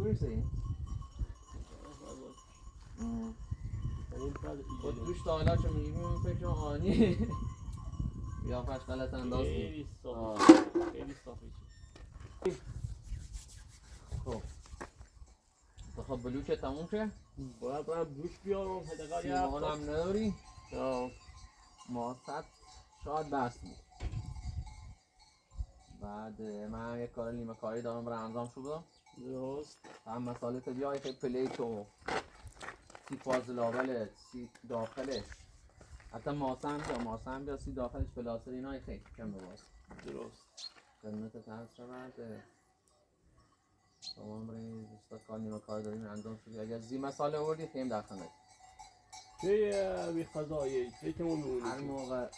برسه خود روش تا حالا چون میگیم فکر آنی یا پش غلط انداز خیلی صافی خیلی صافی خب تو خب بلوچه تموم شه؟ باید بلوچ بیارم حداقل یه سیمان هم نداری؟ نه ماست شاید بس بود بعد من یک کار نیمه کاری دارم برای انجام شده درست هم مسئله تا بیای که پلیت و سی فاضلابلت سی داخلش حتی ماسه بیا سی داخلش پلاستر اینا خیلی کم بباز درست خدمت ترس شود تمام برای دوستا کار نیمه کار داریم انجام شده اگر زی مسئله آوردی خیلی در خانه چه بی خضایی چه که اون میمونی هر موقع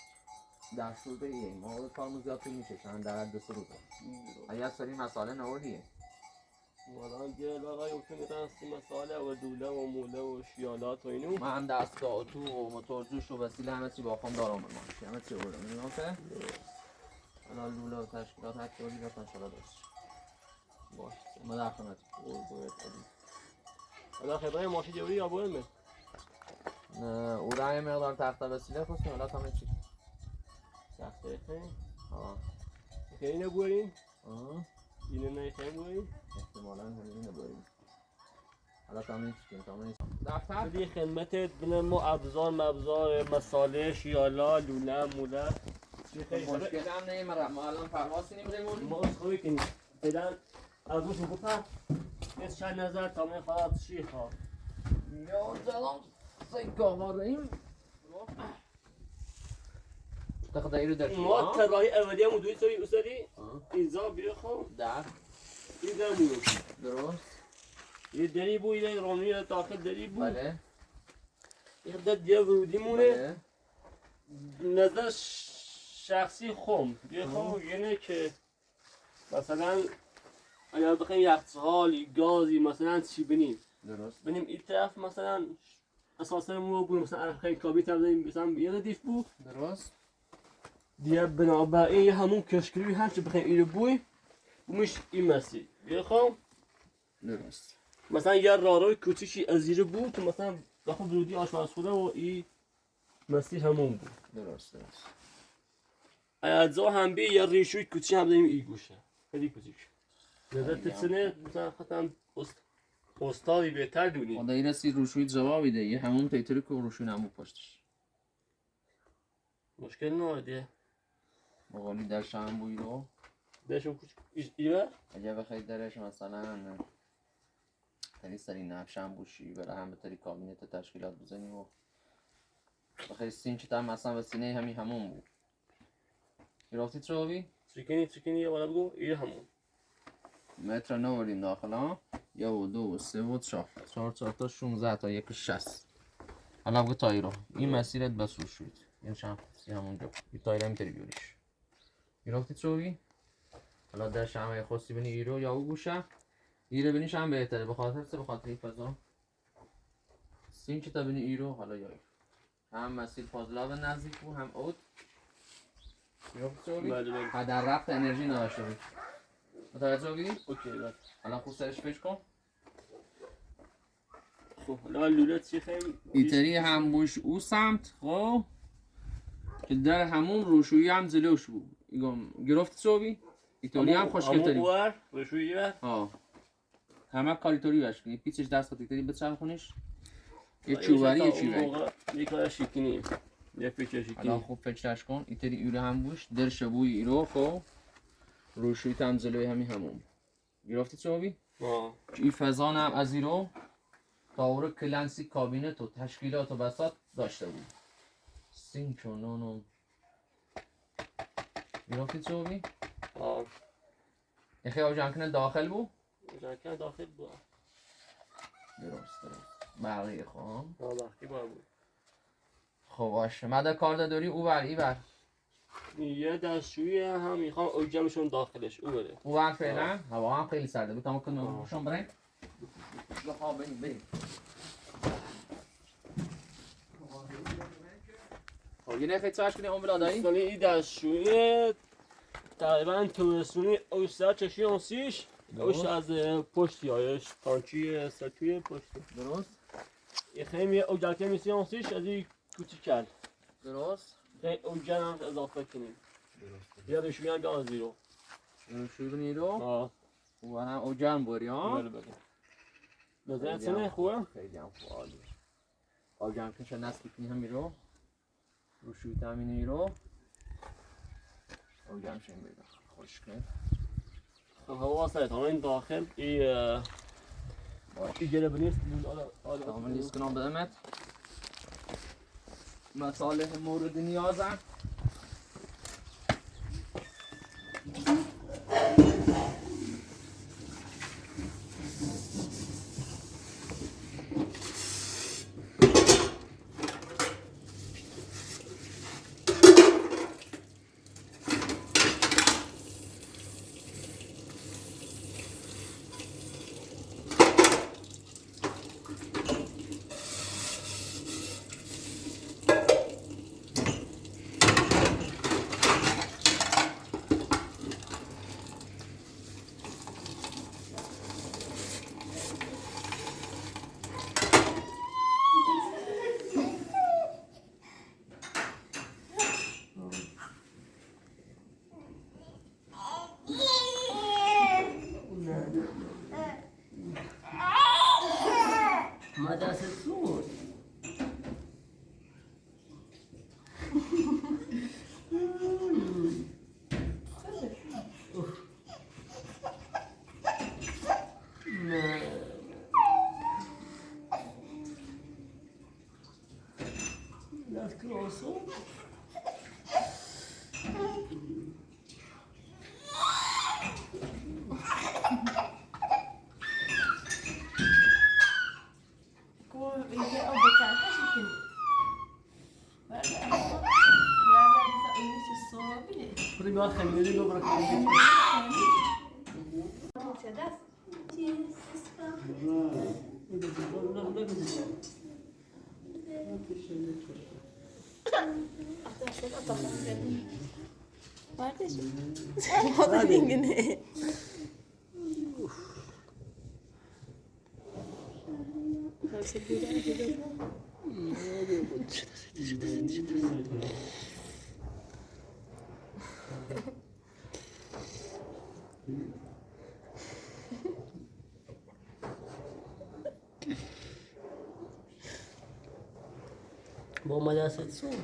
دستور بگیم موقع کارمون زیاد طول میشه چند در حد 3 روز اگر سری مسئله نوردیه الان دیگه آقای اون میتونستی مسائل و دوله و موله و شیالات و اینو من دستگاه اتو و موتور جوش و وسیله همه چی با خودم دارم ماشین همه چی بردم میدونم که الان لوله و تشکیلات هر چی بودی بسن شده داشت باش ما در خدمت حالا خدای ماشین جوری یا برمه او را یه مقدار تخته وسیله خواستیم حالا همه چی سخته خیلی ها خیلی نبوریم اینو نه خیلی بوریم احتمالاً همین نبوریم حالا همه چی کنیم همه دفتر بدی خدمتت بینم ما ابزار مساله شیالا لوله موله مشکل هم نمیره ما الان پرواز نمیریم ما از خوبی کنیم بدن از روش بپر از چند نظر تا من خواهد چی خواه یا جلال سیکا واریم تقدر رو در ما طراحی اولیه هم دوی سری اصدی اینجا بیخوام در این در مونو درست یه دری بود یه رامنی داخل دری بود بله یه خدت دیگه ورودی مونه بله نظر شخصی خوم بیخوام یعنی که مثلا اگر بخوایم یخچال گازی مثلا چی بنیم درست بنیم این طرف مثلا اساسا مو بود مثلا خیلی کابیت هم داریم مثلا یه ردیف بود درست دیگه بنابراین همون کشکری هم که بخوایم اینو بوی بومش این مسیر بیخوام درست مثلا یه راهروی کوچیکی از زیر بود که مثلا داخل ورودی آشپزخونه و این مسیر همون بود درست اجزا هم بی یه ریشوی کوچیک هم داریم این گوشه خیلی کوچیک نظر تسنه مثلا ختم استادی بهتر دونی خدا این رسی روشوی جوابی ده یه همون تیتری که روشوی نمو پشتش مشکل نارده مقالی در شم بوی رو درشون کوچیک ایوه اگه بخواید درش مثلا تری سری نقشم بوشی برای هم به تری کابینت تشکیلات بزنیم و بخواید سین چی تر مثلا به سینه همون بود گرفتید جوابی؟ چیکنی یه بالا بگو این همون متر نوردیم داخل ها یه و دو و سه و چهار تا 16 تا یک 60 حالا بگو تایی رو این مسیرت بس روش شد این چند سی همونجا این تایی رو میتری بیاریش گرفتید جوابی؟ حالا در شمعه خواستی بینی ایرو یا او گوشه ایره بینیش هم بهتره به خاطر این فضا سین که تا بینی ایرو حالا یا ایرو هم مسیر فاضلاب نزدیک بود هم اوت گرفت جوابی؟ بله در رفت انرژی نداشته بود متوجه بودی؟ اوکی بله حالا خوب سرش پیش کن خب حالا لوله چی خیلی ایتری هم بوش او سمت خب که در همون روشویی هم جلوش بود گرفت جوابی؟ ایتری هم خوشگل‌تری همون بوار روشویی بر همه کاریتوری باش کنی پیچش دست خود ایتری بچرخونیش یه چوبری یه چوبری یه کار شیکنی یه فکر شیکنی حالا خوب فکرش کن ایتری ایره هم بوش در شبوی ایرو خب روشویی هم جلوی همون گرفتی جوابی؟ این فضا هم از ایرو تاور کلنسی کابینت و تشکیلات و بساط داشته بود سینک و نونو گرفتی جوابی؟ این خیلی جنکنه داخل بود؟ جنکنه داخل بود درست بقیه خواهم بقیه بود خب باشه مده کار داری او بر ای بر یه دستشویی هم میخوام اوجمشون داخلش او بره او بر فعلا هوا هم خیلی سرده بود تمام کنم روشون بریم بخواه بریم خب یه نفت سرش کنیم اون بلا داری؟ این دستشویی تقریبا تورستونی اوستر چشی آنسیش اوش از پشتی هایش تانچی سرکوی پشتی درست یه خیلی او جلکه میسیانسیش از این کوچیکل درست او جن هم اضافه کنیم یادش میان گاز زیرو شروع نیرو آه و هم او جان باری ها بله بله نظر سنه خوبه؟ خیلی هم خوب عالی او جان کنش نسل کنی هم میرو رو شویت هم میرو او جان شیم بیدن خوش کن هوا سایت همین داخل ای گره بنیست تمام لیست کنم بدمت مصالح مورد نیازم مدرسه سود That's close. Prima خميري لو برك با مدرسه سود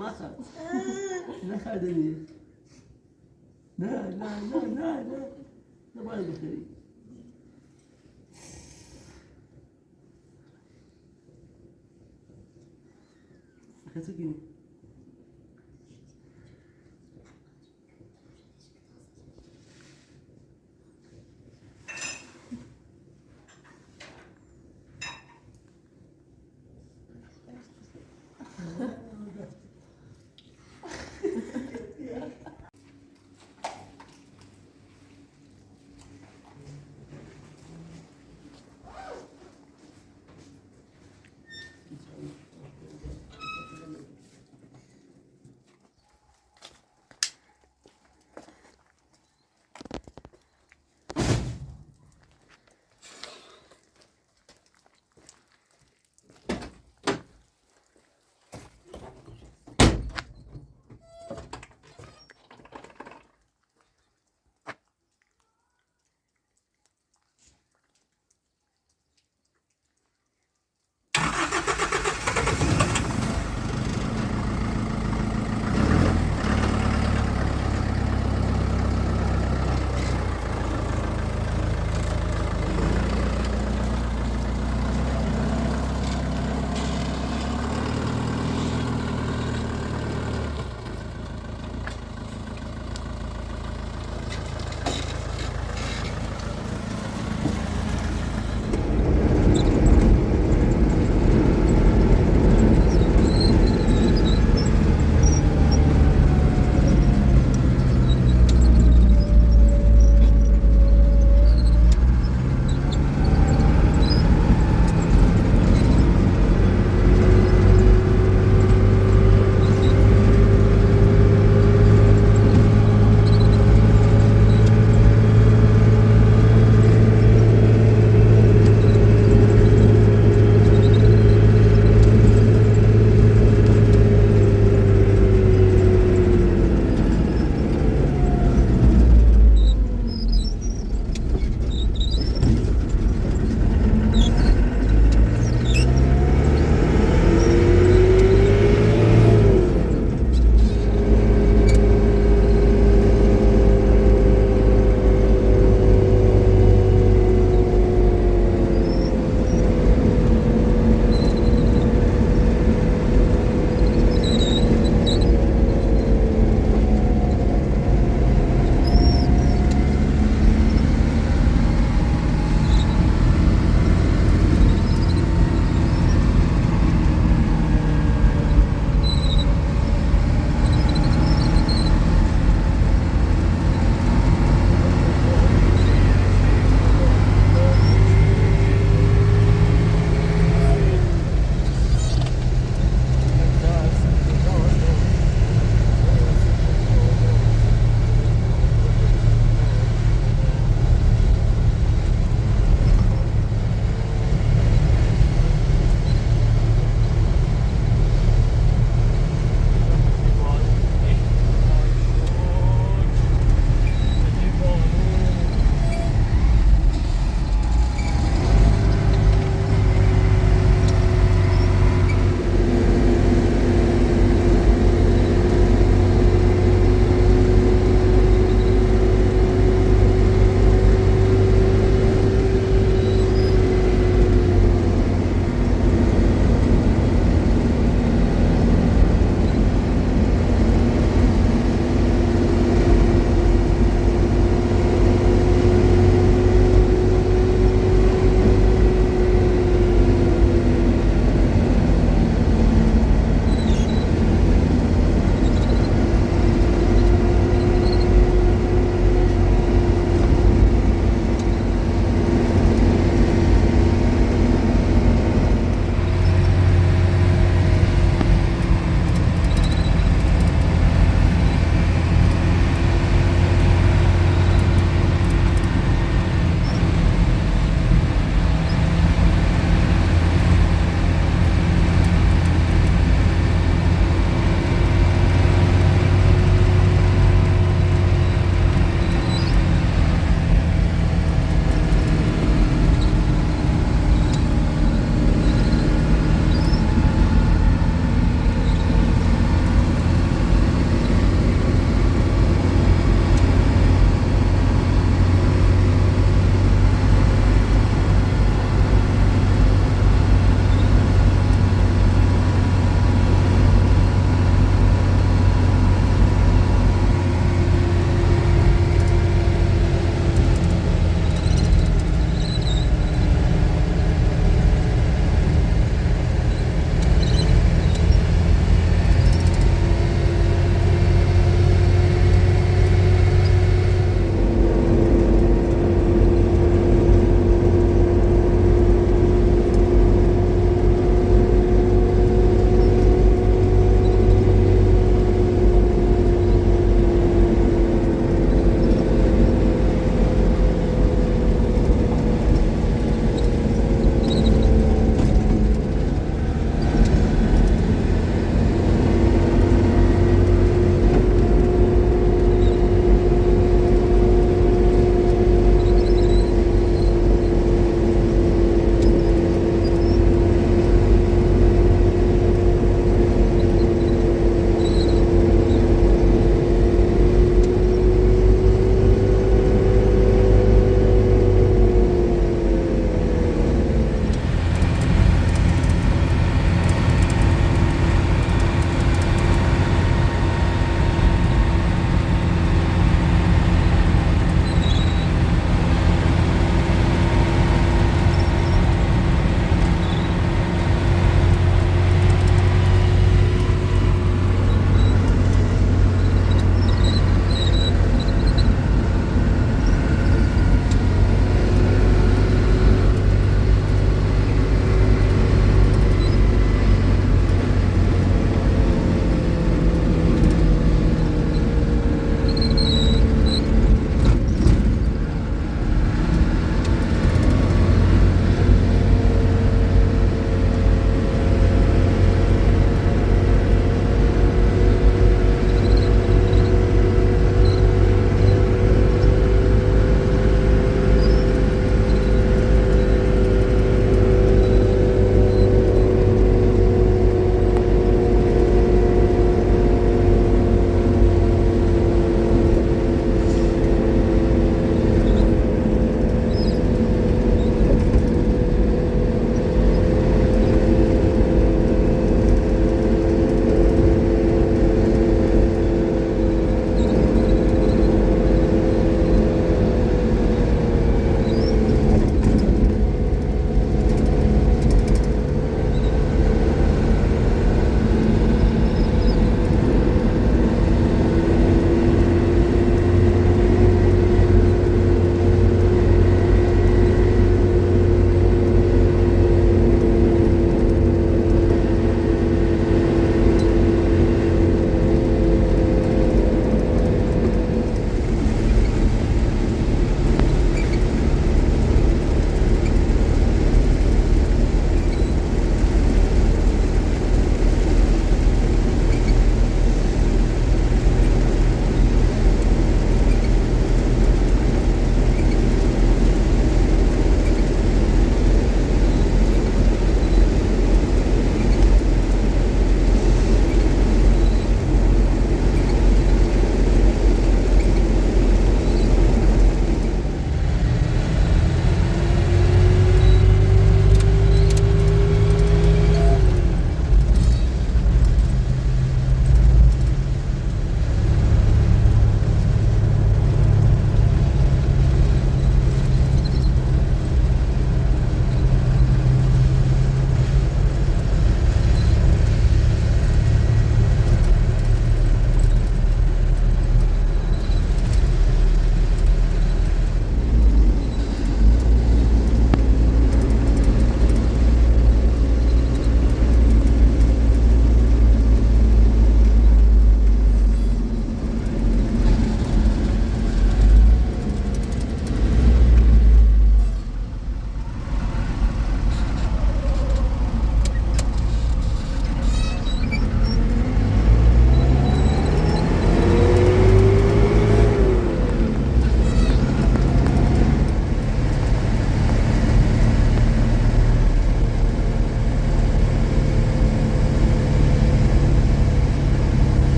مثلا نخردنی نه نباید بخری کسی کنی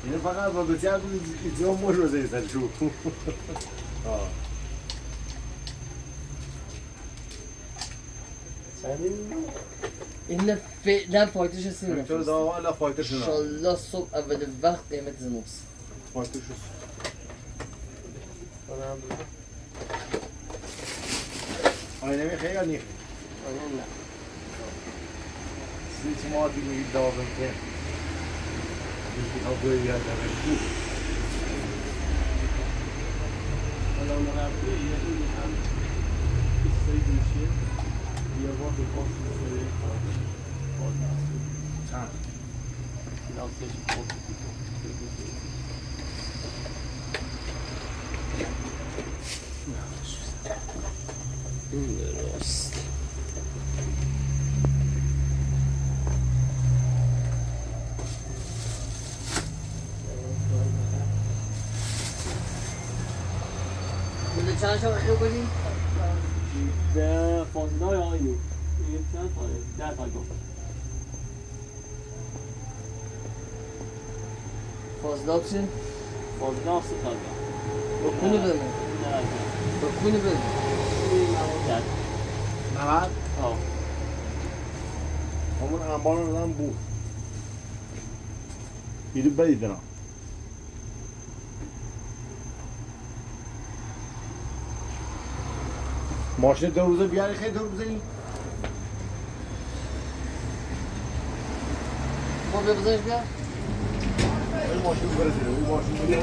اینه فقط با بچه هم ایتیان موش بزنید سر شو این فعلا فایتش هستیم اینطور دا والا فایتش نه انشالله صبح اول وقت قیمت زنوبس فایتش هست آینه میخوایی یا نیخوایی؟ آینه نه سیچ ما دیگه این داغم که بیشتی ها باید یاد داره شو حالا اون رفته یه این هم کسی دیشه یه بار به پاس سری چند؟ لانسش پاس این راست چند شما خیلی کنیم؟ ده فاصله آینی یه چند پاره 10 تا گفت فازداب چه؟ فاصله 3 تا با کونه بده با کونه بده نمد؟ آه همون انبار رو دادم بود بیدو بدید دارم ماشین 2 روزه بیاری خیلی 2 روزه این ما ببزنش بیا؟ این ماشین برسید این ماشین بگه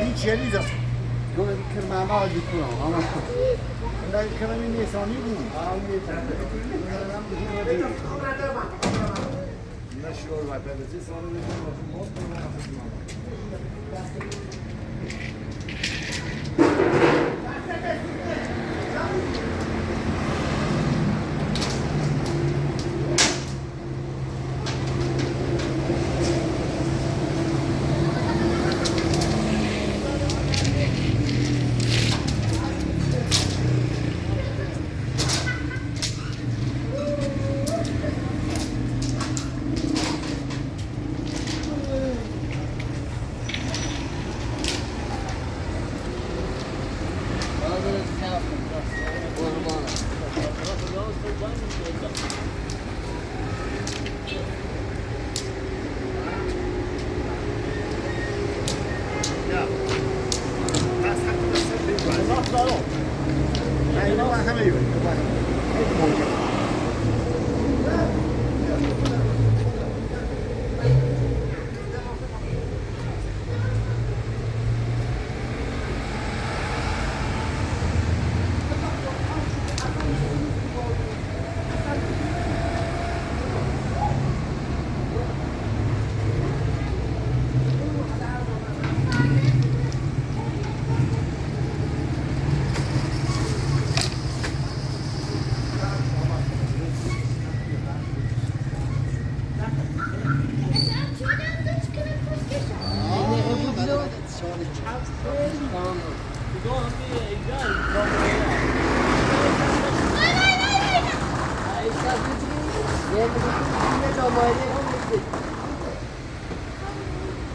این چیه لیزا؟ گوه کرمانه ها جیکنم اما در کرمی نیسانی بود نشور و پدرسی سانو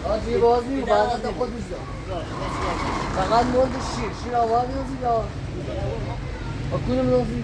آجی باز میگو بعد تا خود میشه فقط مورد شیر آوار میدازی یا اکنون میدازی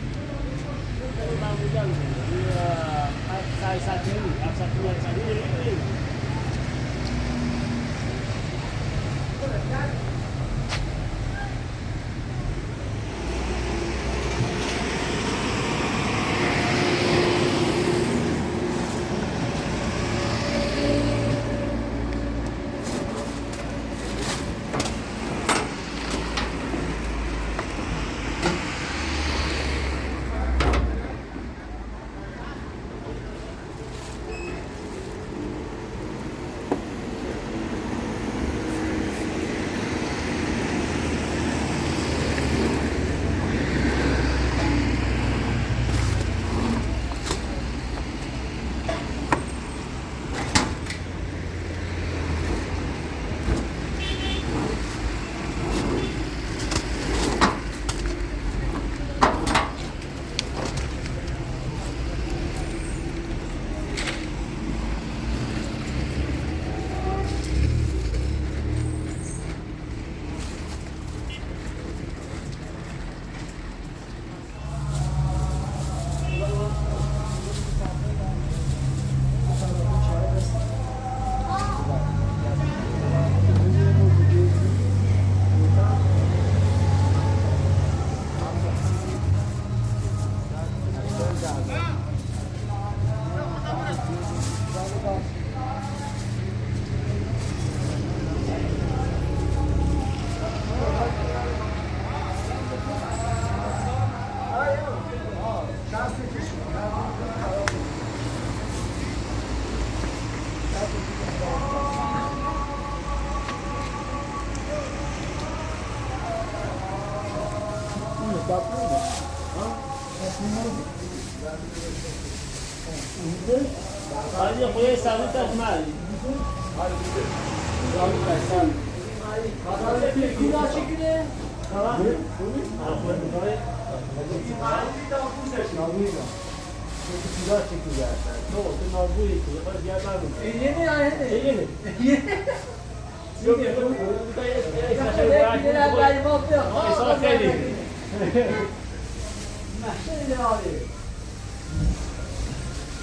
Hadi koyayım sabit takma. Hadi gidelim. Sabit takma. Hadi bir daha çekile. Tamam. Güzel çekiyor zaten. Ne oldu? Nazlı yıkıyor. Hadi gel ben bunu. Yeni ya yeni. Yeni. Yok yok. Bu da Neler galiba yapıyor. Esra Feli. محسن نهاری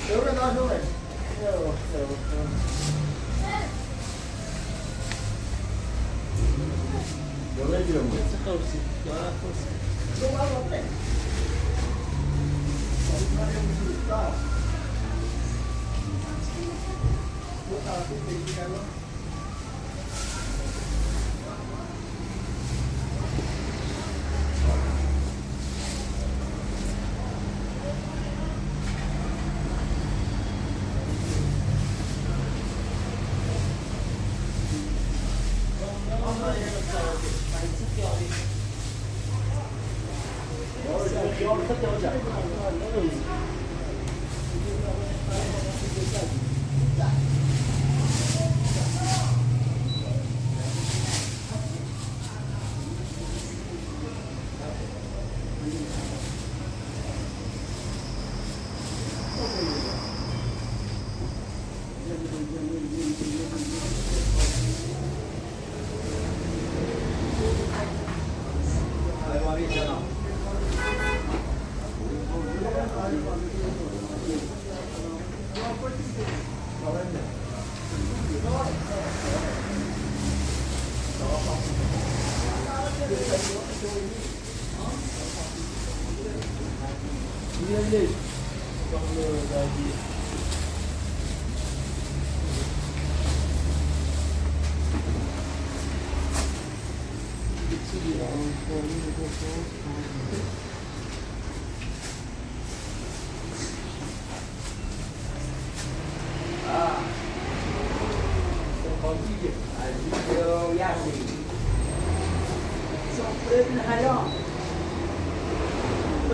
شوره دا شوره Dove giriamo? خوسی یارا خوسی ليش؟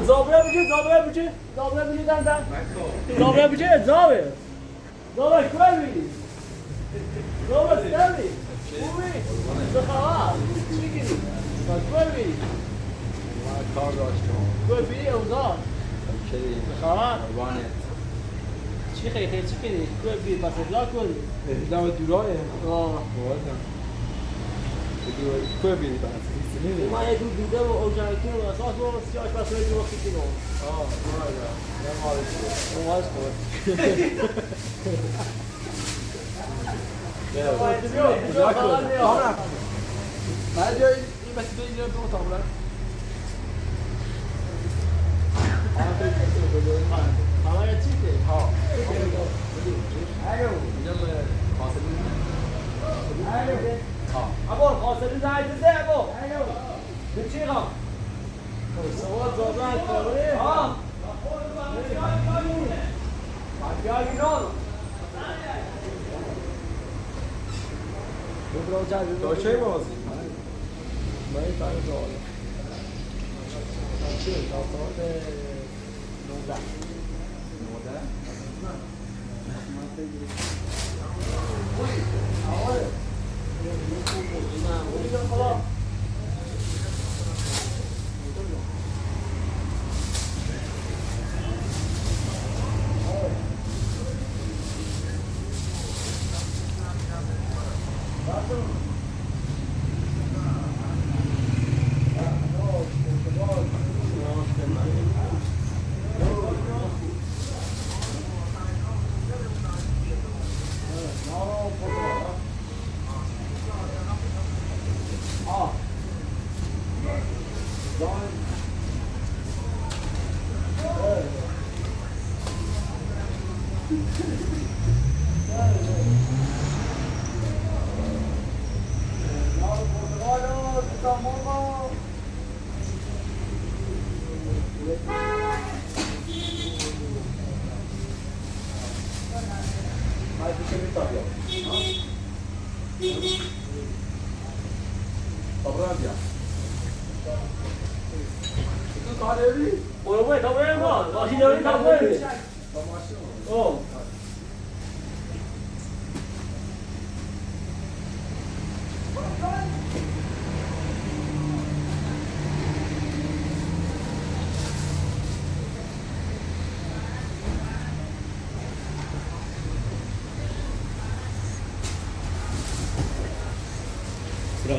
زابره بجه زابره بجه دن زابره بجه زابره کار بیدی زابره سرمی خوبی بخواه چی گیری کار بیدی کار داشتم. کار بیدی اوزار چی؟ بخواه وانه. چی خیلی چی بیدی کار بیدی پس اطلاع کنی دم دوراه. آه وادم. کار بیدی پس. ما یه دو دیده و اوجانکی و اساس و سیاش پس روی جو وقتی کنم وارد. اون واس خورد من جای این مسئله اینجا دو تا بودن. همه چی که ها. الو اینجا خاصی. الو ابو خاصی زاید ده ابو الو بچی قام سوال زادن کاره ها بیا گیرون تو چه بازی؟ من تایم دارم چه داستان 19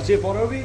چه پاروی؟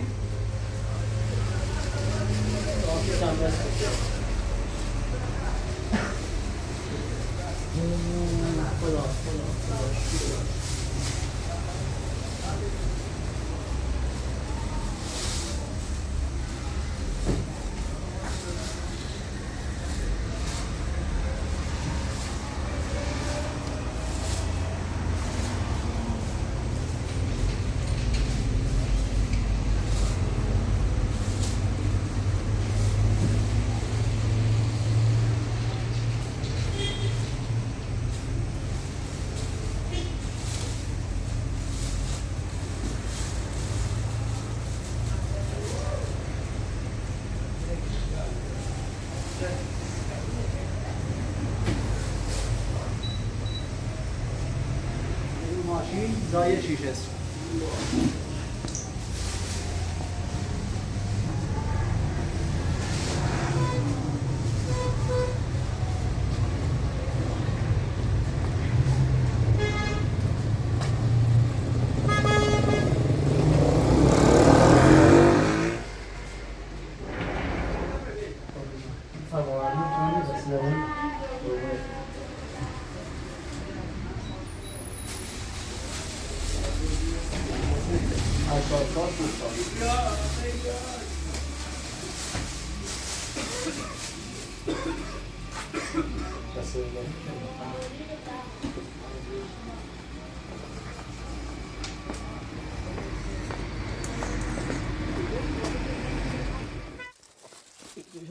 ماشین زای شیشه است.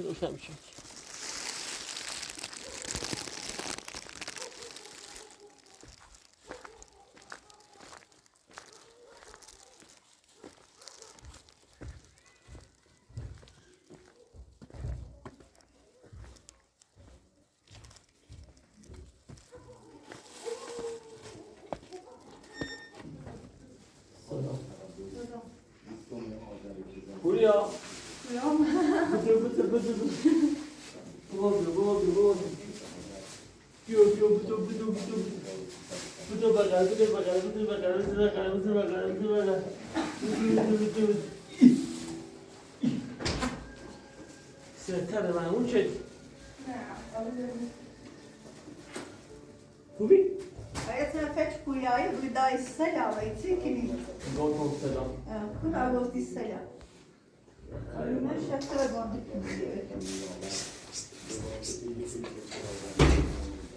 روشن شد. پوریا سرتر مهمون شد. خوبی؟ باید فکر پویایی بودای سلام ایتی کنی. گفتم سلام. کنا گفتی سلام. من شکر باندی کنی.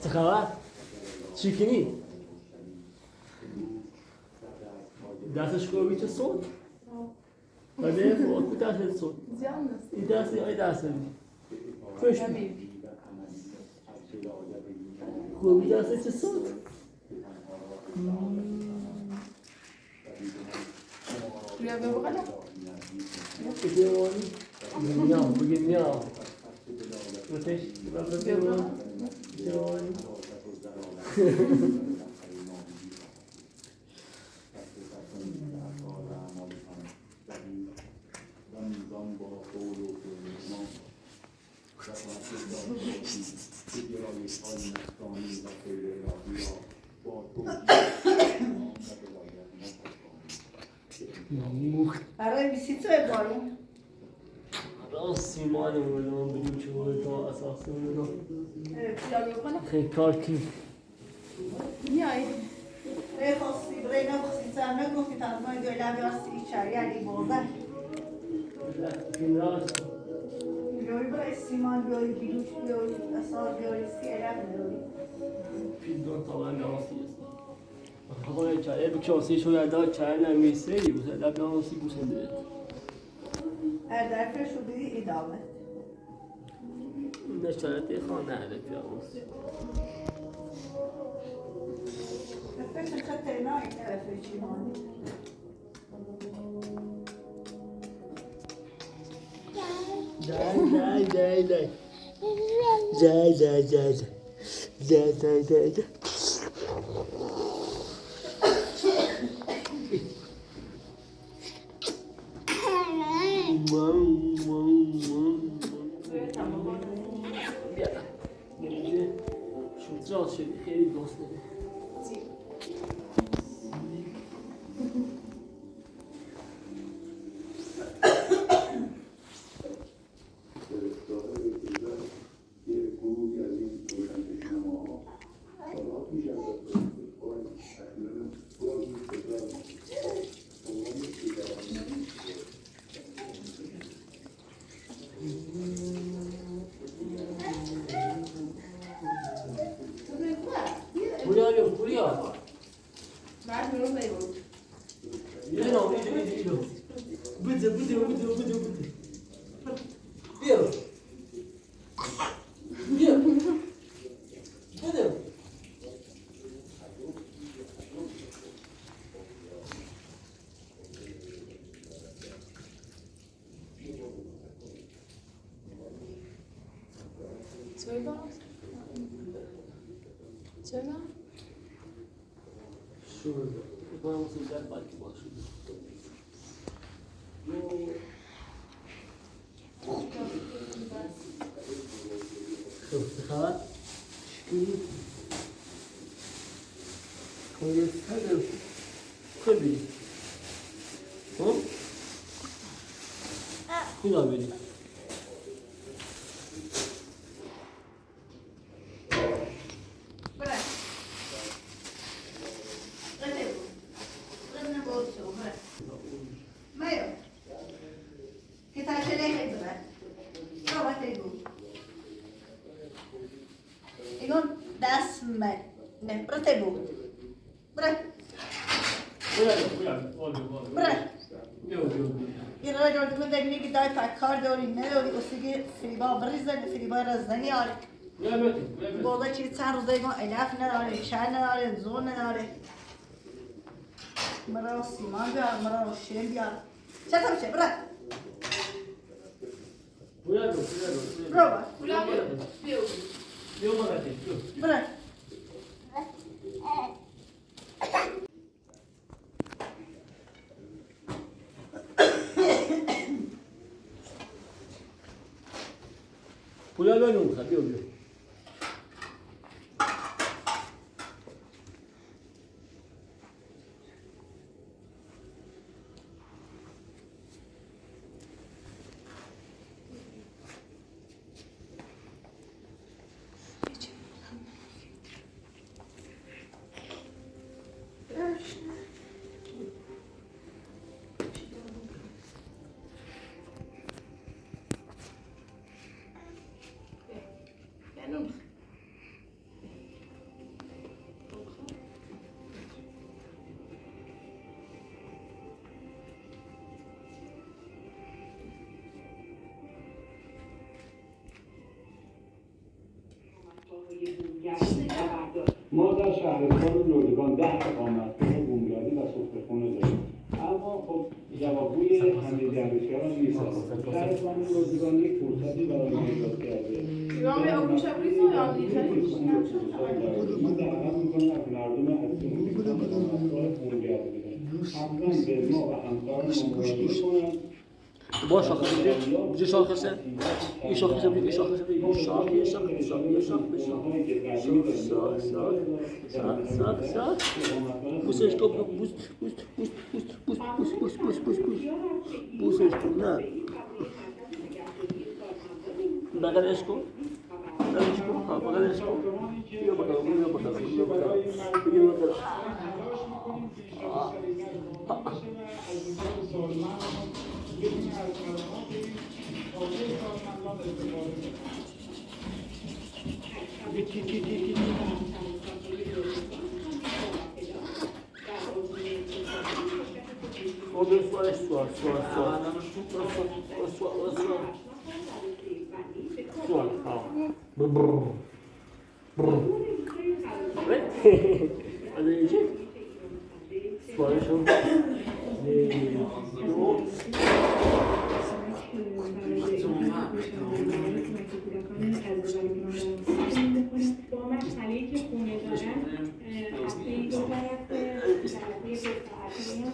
چه خبر؟ چی کنی؟ دستش خوبی چه صوت؟ بله خوب دستش صوت. این دستی آی دستی. خوش خوبی دستش چه صوت؟ بیا ببغلا. بگیم میام. روتش ببغلا. جان. برای بیسیتر بارون. راستی مالمون رو بریم چه بود تا اساسمون رو بیا ببغلا. خیلی کار کنیم. میای. خاصی برای نخواستی سر نگفتی تنها دویلم یاستی ایچاری علی بازن. این راست بیایی برای سیمان بیایی بیروش بیایی اصال بیایی سیرم بیایی. پیدون طبعا راستی است. خواهی چای بکشی شو یاد چای نمیشه ای بود لب راستی گوشنده. در فرش بودی ادامه. نشالتی خانه علی پیاموس. فرش چطور نه این فرشی مانی. Day. شد خیلی دوست داره. پوریا بیا پوریا بعد میرون بیرون اینو بده بیا بده چرا؟ شروع کنم موسیقی در بلکی باشه خب خبر شکلی کنگه سر خیلی خب کجا بری فریبا رزنی آره بودا چی چند روزه ایگان الاف نداره شهر نداره زور نداره مرا سیمان بیار مرا شیر بیار چه تا بشه برا برا پوریا بیا نون خب بیا ما در شهرستان لردگان 10 اقامتگاه بومگردی و سفره‌خانه داریم، اما خب جوابگوی همه گردشگران نیستند. شهرستان لردگان یک فرصتی برای ما ایجاد کرده. من در دعوت می‌کنم از مردم عزیز اقامتگاه بومگردی حتما به ما و همکاران مراجعه کنند. با شاخص بده شاخصه این شاخصه بده این شاخصه بده این شاخ یه شاخ یه شاخ یه شاخ بوسش کن بوسش کن نه بغلش کن بغلش کن بیا بغل با مسئله‌ای که خونه دارن هفته‌ای دو باید به جلسه 2 ساعته میاد.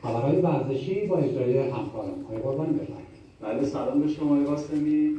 خبرهای ورزشی با اجرای همکارم آقای قربانی بفرمایید. بله سلام به شما آقای قاسمی.